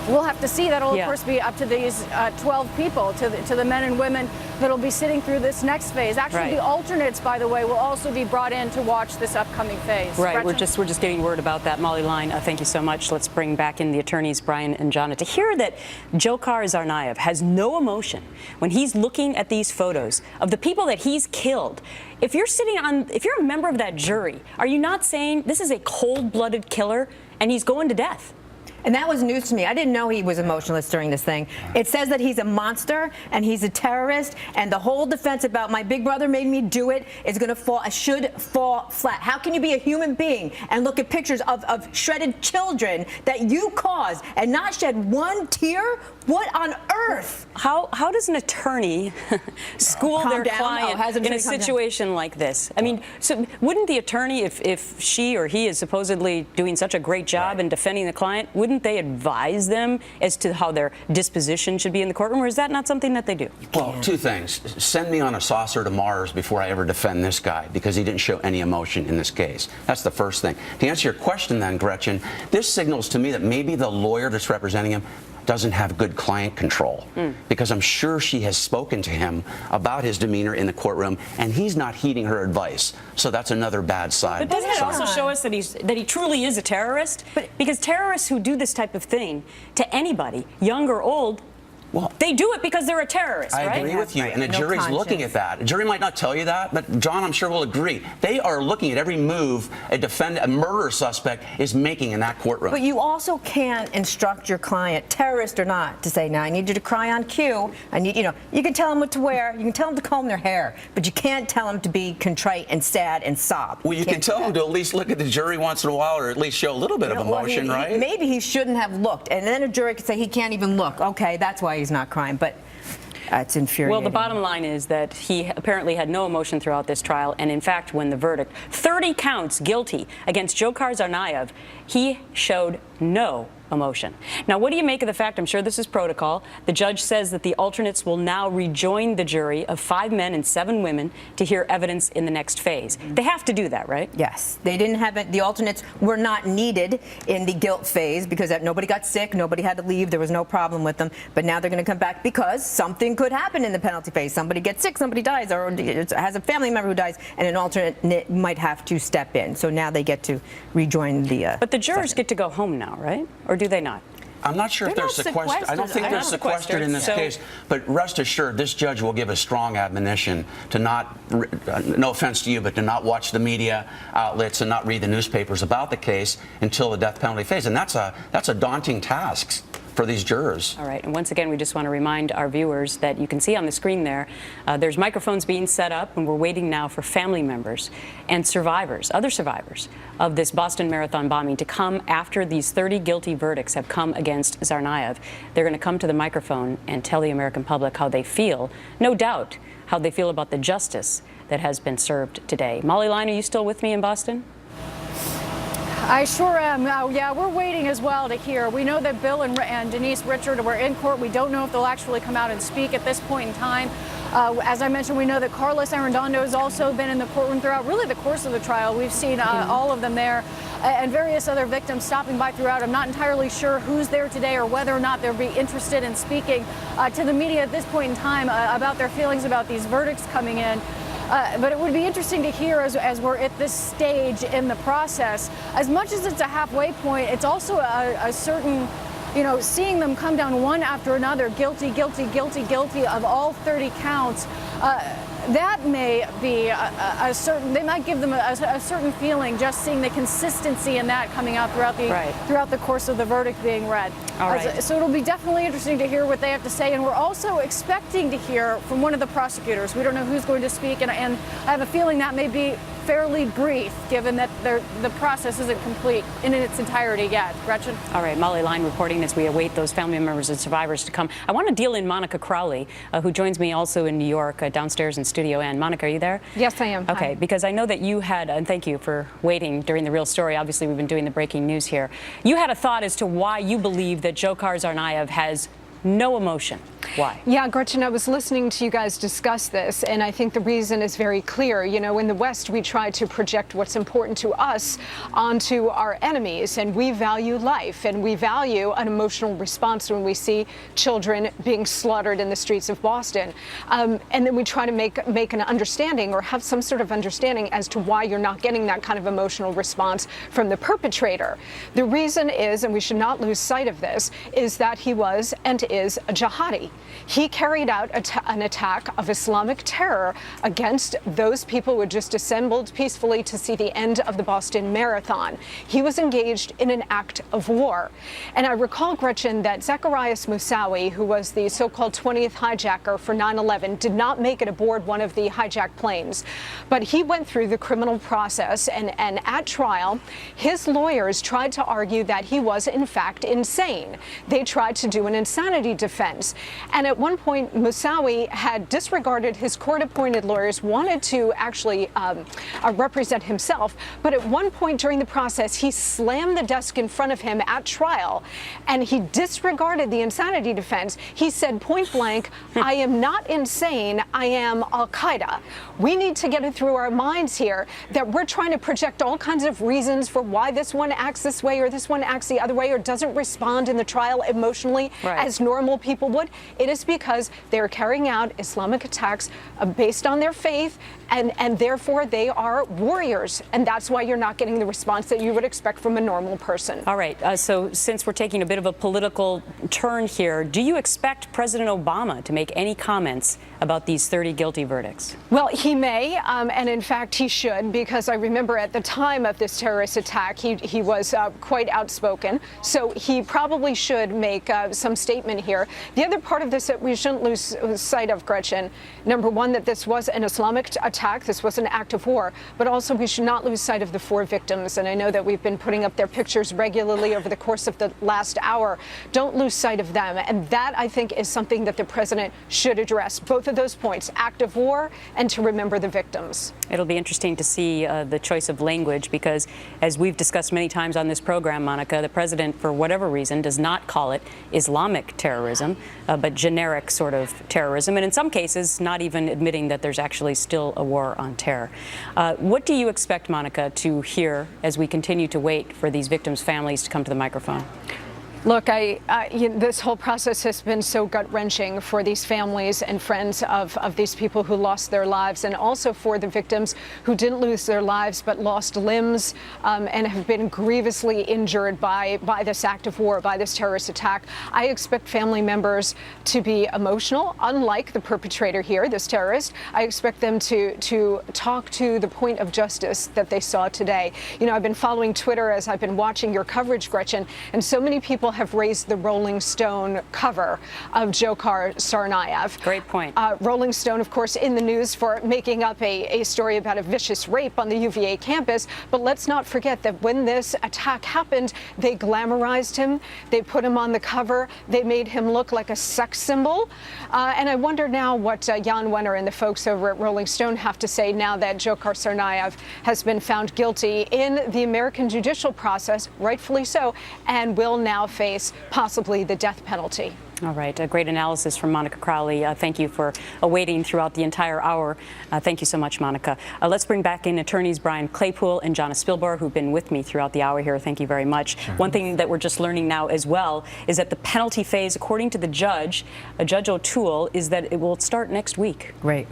we'll have to see. That'll, of course, be up to these 12 people, to the men and women that'll be sitting through this next phase. Actually, the alternates, by the way, will also be brought in to watch this upcoming phase. Right. Gretchen? We're just getting word about that. Molly Line, thank you so much. Let's bring back in the attorneys, Brian and Jonna, to hear that Dzhokhar Tsarnaev has no emotion when he's looking at these photos of the people that he's killed. If you're a member of that jury, are you not saying this is a cold-blooded killer and he's going to death? And that was news to me. I didn't know he was emotionless during this thing. It says that he's a monster and he's a terrorist, and the whole defense about my big brother made me do it is going to should fall flat. How can you be a human being and look at pictures of shredded children that you caused and not shed one tear? What on earth? How does an attorney school their client in a situation like this? I mean, so wouldn't the attorney, if she or he is supposedly doing such a great job in defending the client, wouldn't they advise them as to how their disposition should be in the courtroom, or is that not something that they do? Well, two things. Send me on a saucer to Mars before I ever defend this guy, because he didn't show any emotion in this case. That's the first thing. To answer your question then, Gretchen, this signals to me that maybe the lawyer that's representing him doesn't have good client control, because I'm sure she has spoken to him about his demeanor in the courtroom, and he's not heeding her advice. So that's another bad side. But doesn't it also show us that he truly is a terrorist? Because terrorists who do this type of thing to anybody, young or old, Well, they do it because they're a terrorist, I right? agree with you, right. and the No jury's conscience. looking at that. A jury might not tell you that, but John, I'm sure will agree. They are looking at every move a murder suspect is making in that courtroom. But you also can't instruct your client, terrorist or not, to say, now I need you to cry on cue. I need, you can tell them what to wear, you can tell them to comb their hair, but you can't tell them to be contrite and sad and sob. Well, you can tell them to at least look at the jury once in a while, or at least show a little bit of emotion, right? Maybe he shouldn't have looked, and then a jury could say he can't even look. Okay, that's why he's not crying, but it's infuriating. Well, the bottom line is that he apparently had no emotion throughout this trial, and in fact, when the verdict, 30 counts guilty against Dzhokhar Tsarnaev, he showed no emotion. Now, what do you make of the fact, I'm sure this is protocol, the judge says that the alternates will now rejoin the jury of 5 men and 7 women to hear evidence in the next phase. They have to do that, right? Yes. They didn't have it. The alternates were not needed in the guilt phase because nobody got sick, nobody had to leave, there was no problem with them. But now they're going to come back because something could happen in the penalty phase. Somebody gets sick, somebody dies, or has a family member who dies, and an alternate might have to step in. So now they get to rejoin the But the jurors get to go home now, right? Or do they not? I'm not sure if they're sequestered. I don't think they're sequestered in this case. But rest assured, this judge will give a strong admonition to not, no offense to you, but to not watch the media outlets and not read the newspapers about the case until the death penalty phase. And that's a daunting task for these jurors. All right, and once again, we just want to remind our viewers that you can see on the screen there, there's microphones being set up, and we're waiting now for family members and survivors, other survivors of this Boston Marathon bombing to come after these 30 guilty verdicts have come against Tsarnaev. They're going to come to the microphone and tell the American public how they feel, no doubt, how they feel about the justice that has been served today. Molly Line, are you still with me in Boston? I sure am. Yeah, we're waiting as well to hear. We know that Bill and Denise Richard were in court. We don't know if they'll actually come out and speak at this point in time. As I mentioned, we know that Carlos Arredondo has also been in the courtroom throughout really the course of the trial. We've seen all of them there and various other victims stopping by throughout. I'm not entirely sure who's there today or whether or not they'll be interested in speaking to the media at this point in time about their feelings about these verdicts coming in. But it would be interesting to hear as we're at this stage in the process. As much as it's a halfway point, it's also a certain, seeing them come down one after another, guilty, guilty, guilty, guilty of all 30 counts. That may be they might give them a certain feeling just seeing the consistency in that coming out throughout the course of the verdict being read. All right. So it'll be definitely interesting to hear what they have to say, and we're also expecting to hear from one of the prosecutors. We don't know who's going to speak, and I have a feeling that may be fairly brief, given that the process isn't complete in its entirety yet. Gretchen? All right, Molly Line reporting as we await those family members and survivors to come. I want to deal in Monica Crowley, who joins me also in New York, downstairs in Studio N. Monica, are you there? Yes, I am. Okay, Hi. because I know that you had, and thank you for waiting during the real story. Obviously, we've been doing the breaking news here. You had a thought as to why you believe that Dzhokhar Tsarnaev has no emotion. Why? Yeah, Gretchen, I was listening to you guys discuss this, and I think the reason is very clear. In the West, we try to project what's important to us onto our enemies, and we value life, and we value an emotional response when we see children being slaughtered in the streets of Boston. And then we try to make an understanding or have some sort of understanding as to why you're not getting that kind of emotional response from the perpetrator. The reason is, and we should not lose sight of this, is that he was and is a jihadi. He carried out an attack of Islamic terror against those people who had just assembled peacefully to see the end of the Boston Marathon. He was engaged in an act of war. And I recall, Gretchen, that Zacarias Moussaoui, who was the so-called 20th hijacker for 9/11, did not make it aboard one of the hijacked planes. But he went through the criminal process, and at trial, his lawyers tried to argue that he was, in fact, insane. They tried to do an insanity defense. And at one point, Moussaoui had disregarded his court-appointed lawyers, wanted to actually represent himself. But at one point during the process, he slammed the desk in front of him at trial, and he disregarded the insanity defense. He said point blank, I am not insane, I am Al-Qaeda. We need to get it through our minds here that we're trying to project all kinds of reasons for why this one acts this way or this one acts the other way or doesn't respond in the trial emotionally as normal people would. It is because they are carrying out Islamic attacks based on their faith, and therefore they are warriors. And that's why you're not getting the response that you would expect from a normal person. All right. So since we're taking a bit of a political turn here, do you expect President Obama to make any comments about these 30 guilty verdicts? Well, he may, and in fact he should, because I remember at the time of this terrorist attack, he was quite outspoken. So he probably should make some statement here. The other part of this that we shouldn't lose sight of, Gretchen, number one, that this was an Islamic attack, this was an act of war, but also we should not lose sight of the 4 victims. And I know that we've been putting up their pictures regularly over the course of the last hour. Don't lose sight of them. And that, I think, is something that the president should address. Both of those points, act of war and to remember the victims. It'll be interesting to see the choice of language because, as we've discussed many times on this program, Monica, the president, for whatever reason, does not call it Islamic terrorism, but generic sort of terrorism, and in some cases not even admitting that there's actually still a war on terror. What do you expect, Monica, to hear as we continue to wait for these victims' families to come to the microphone? Look, this whole process has been so gut-wrenching for these families and friends of these people who lost their lives, and also for the victims who didn't lose their lives but lost limbs and have been grievously injured by this act of war, by this terrorist attack. I expect family members to be emotional, unlike the perpetrator here, this terrorist. I expect them to talk to the point of justice that they saw today. You know, I've been following Twitter as I've been watching your coverage, Gretchen, and so many people have raised the Rolling Stone cover of Dzhokhar Tsarnaev. Great point. Rolling Stone, of course, in the news for making up a story about a vicious rape on the UVA campus. But let's not forget that when this attack happened, they glamorized him. They put him on the cover. They made him look like a sex symbol. And I wonder now what Jan Wenner and the folks over at Rolling Stone have to say now that Dzhokhar Tsarnaev has been found guilty in the American judicial process, rightfully so, and will now face possibly the death penalty. All right. A great analysis from Monica Crowley. Thank you for waiting throughout the entire hour. Thank you so much, Monica. Let's bring back in attorneys Brian Claypool and Jonna Spilbar, who've been with me throughout the hour here. Thank you very much. Sure. One thing that we're just learning now as well is that the penalty phase, according to the judge, Judge O'Toole, is that it will start next week. Great.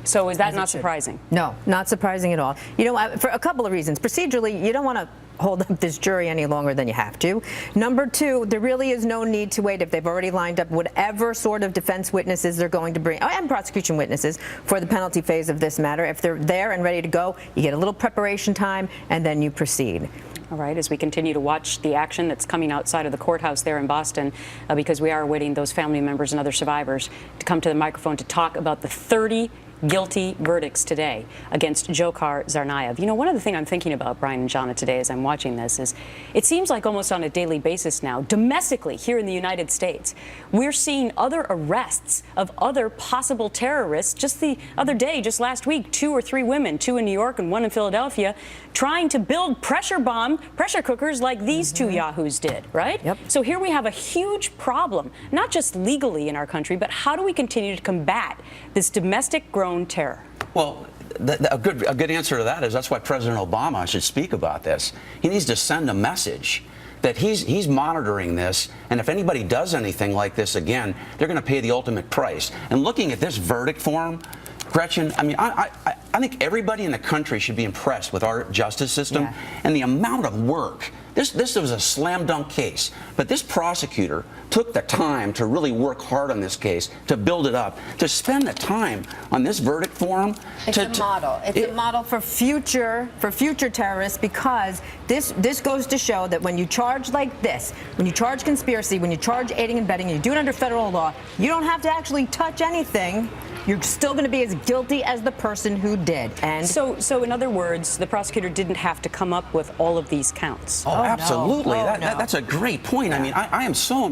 So is that not surprising? No, not surprising at all. You know, for a couple of reasons. Procedurally, you don't want to hold up this jury any longer than you have to. Number two, there really is no need to wait if they've already lined up whatever sort of defense witnesses they're going to bring, and prosecution witnesses, for the penalty phase of this matter. If they're there and ready to go, you get a little preparation time, and then you proceed. All right, as we continue to watch the action that's coming outside of the courthouse there in Boston, because we are awaiting those family members and other survivors to come to the microphone to talk about the 30 guilty verdicts today against Dzhokhar Tsarnaev. You know, one of the things I'm thinking about, Brian and Jonna, today as I'm watching this is it seems like almost on a daily basis now, domestically here in the United States, we're seeing other arrests of other possible terrorists. Just the other day, just last week, 2 or 3 women, 2 in New York and 1 in Philadelphia, trying to build pressure cookers like these 2 yahoos did, right? Yep. So here we have a huge problem, not just legally in our country, but how do we continue to combat this domestic grown terror? Well, a good answer to that is that's why President Obama should speak about this. He needs to send a message that he's monitoring this, and if anybody does anything like this again, they're going to pay the ultimate price. And looking at this verdict form, Gretchen, I mean, I think everybody in the country should be impressed with our justice system and the amount of work. This was a slam dunk case, but this prosecutor took the time to really work hard on this case, to build it up, to spend the time on this verdict form. It's a model. It's a model for future terrorists, because this goes to show that when you charge like this, when you charge conspiracy, when you charge aiding and abetting, and you do it under federal law, you don't have to actually touch anything. You're still going to be as guilty as the person who did. And so in other words, the prosecutor didn't have to come up with all of these counts. Oh, absolutely. No. That's a great point. I mean, I am so,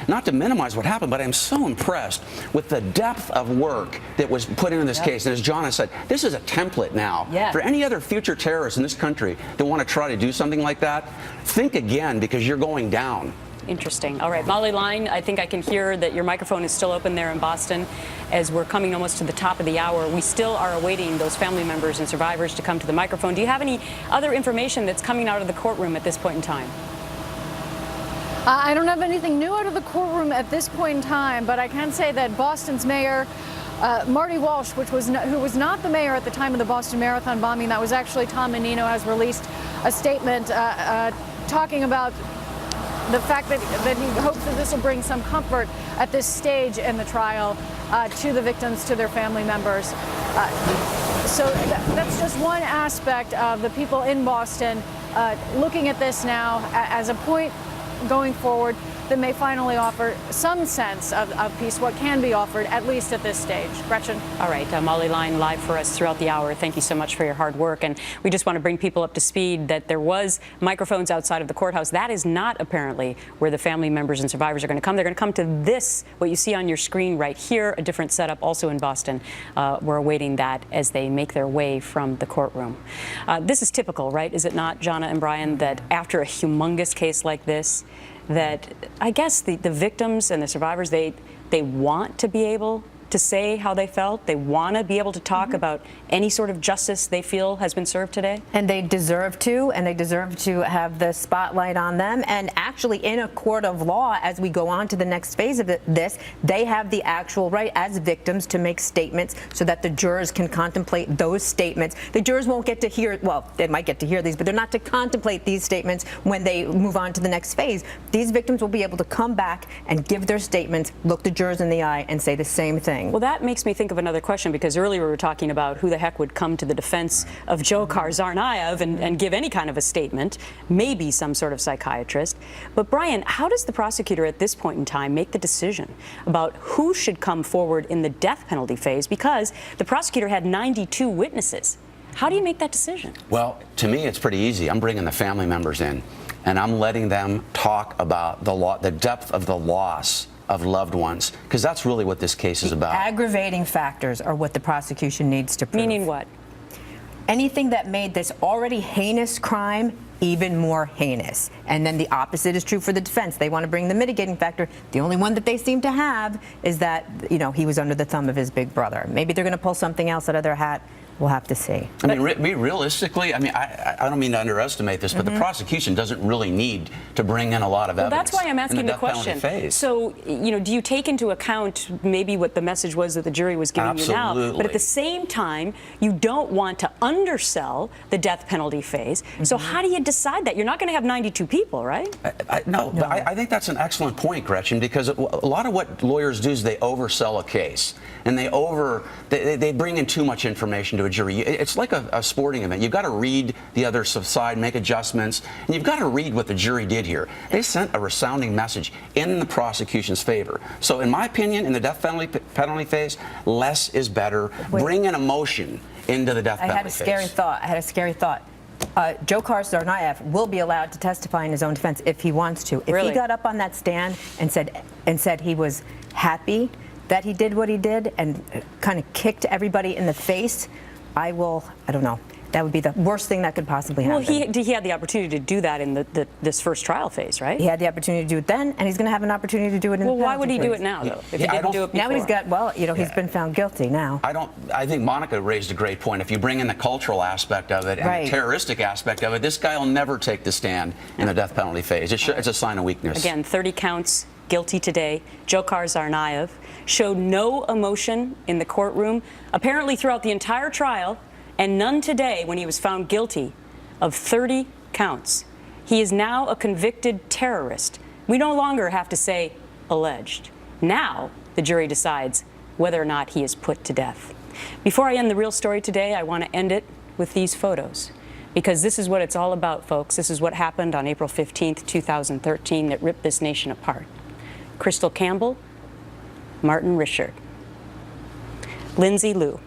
not to minimize what happened, but I'm so impressed with the depth of work that was put into this case. And as Jonna said, this is a template now for any other future terrorists in this country that want to try to do something like that. Think again, because you're going down. Interesting. All right, Molly Line, I think I can hear that your microphone is still open there in Boston. As we're coming almost to the top of the hour, we still are awaiting those family members and survivors to come to the microphone. Do you have any other information that's coming out of the courtroom at this point in time? I don't have anything new out of the courtroom at this point in time, but I can say that Boston's mayor, Marty Walsh, who was not the mayor at the time of the Boston Marathon bombing, that was actually Tom Menino, has released a statement talking about the fact that he hopes that this will bring some comfort at this stage in the trial to the victims, to their family members. So that's just one aspect of the people in Boston looking at this now as a point going forward that may finally offer some sense of peace, what can be offered, at least at this stage. Gretchen? All right, Molly Line live for us throughout the hour. Thank you so much for your hard work. And we just want to bring people up to speed that there was microphones outside of the courthouse. That is not apparently where the family members and survivors are going to come. They're going to come to this, what you see on your screen right here, a different setup also in Boston. We're awaiting that as they make their way from the courtroom. This is typical, right? Is it not, Jonna and Brian, that after a humongous case like this, that I guess the victims and the survivors, they want to be able to say how they felt. They want to be able to talk about any sort of justice they feel has been served today. And they deserve to, have the spotlight on them. And actually, in a court of law, as we go on to the next phase of this, they have the actual right as victims to make statements so that the jurors can contemplate those statements. The jurors won't get to hear, well, they might get to hear these, but they're not to contemplate these statements when they move on to the next phase. These victims will be able to come back and give their statements, look the jurors in the eye, and say the same thing. Well, that makes me think of another question, because earlier we were talking about who the heck would come to the defense of Dzhokhar Tsarnaev and give any kind of a statement, maybe some sort of psychiatrist. But Brian, how does the prosecutor at this point in time make the decision about who should come forward in the death penalty phase? Because the prosecutor had 92 witnesses. How do you make that decision? Well, to me, it's pretty easy. I'm bringing the family members in, and I'm letting them talk about the depth of the loss of loved ones, because that's really what this case is about. Aggravating factors are what the prosecution needs to prove. Meaning what? Anything that made this already heinous crime even more heinous. And then the opposite is true for the defense. They want to bring the mitigating factor. The only one that they seem to have is that, you know, he was under the thumb of his big brother. Maybe they're going to pull something else out of their hat. We'll have to see. I mean, realistically, I mean, I don't mean to underestimate this, but the prosecution doesn't really need to bring in a lot of evidence. That's why I'm asking the question. So, you know, do you take into account maybe what the message was that the jury was giving you now? But at the same time, you don't want to undersell the death penalty phase. So how do you decide that? You're not going to have 92 people, right? No, but I think that's an excellent point, Gretchen, because a lot of what lawyers do is they oversell a case, and they bring in too much information to a jury. It's like a sporting event. You've got to read the other side, make adjustments, and you've got to read what the jury did here. They sent a resounding message in the prosecution's favor. So in my opinion, in the death penalty phase, less is better. Bring an emotion into the death penalty phase. I had a scary thought. Dzhokhar Tsarnaev will be allowed to testify in his own defense if he wants to. If he got up on that stand and said he was happy that he did what he did and kind of kicked everybody in the face, I don't know. That would be the worst thing that could possibly happen. Well, he had the opportunity to do that in this first trial phase, right? He had the opportunity to do it then, and he's going to have an opportunity to do it in the penalty phase. Well, why would he do it now, though, if he didn't do it before? Now he's got, well, you know, he's been found guilty now. I think Monica raised a great point. If you bring in the cultural aspect of it and the terroristic aspect of it, this guy will never take the stand in the death penalty phase. It's a sign of weakness. Again, 30 counts, guilty today. Dzhokhar Tsarnaev showed no emotion in the courtroom, apparently throughout the entire trial, and none today when he was found guilty of 30 counts. He is now a convicted terrorist. We no longer have to say alleged. Now the jury decides whether or not he is put to death. Before I end the real story today, I want to end it with these photos, because this is what it's all about, folks. This is what happened on April 15th, 2013 that ripped this nation apart. Crystal Campbell, Martin Richard, Lindsay Liu.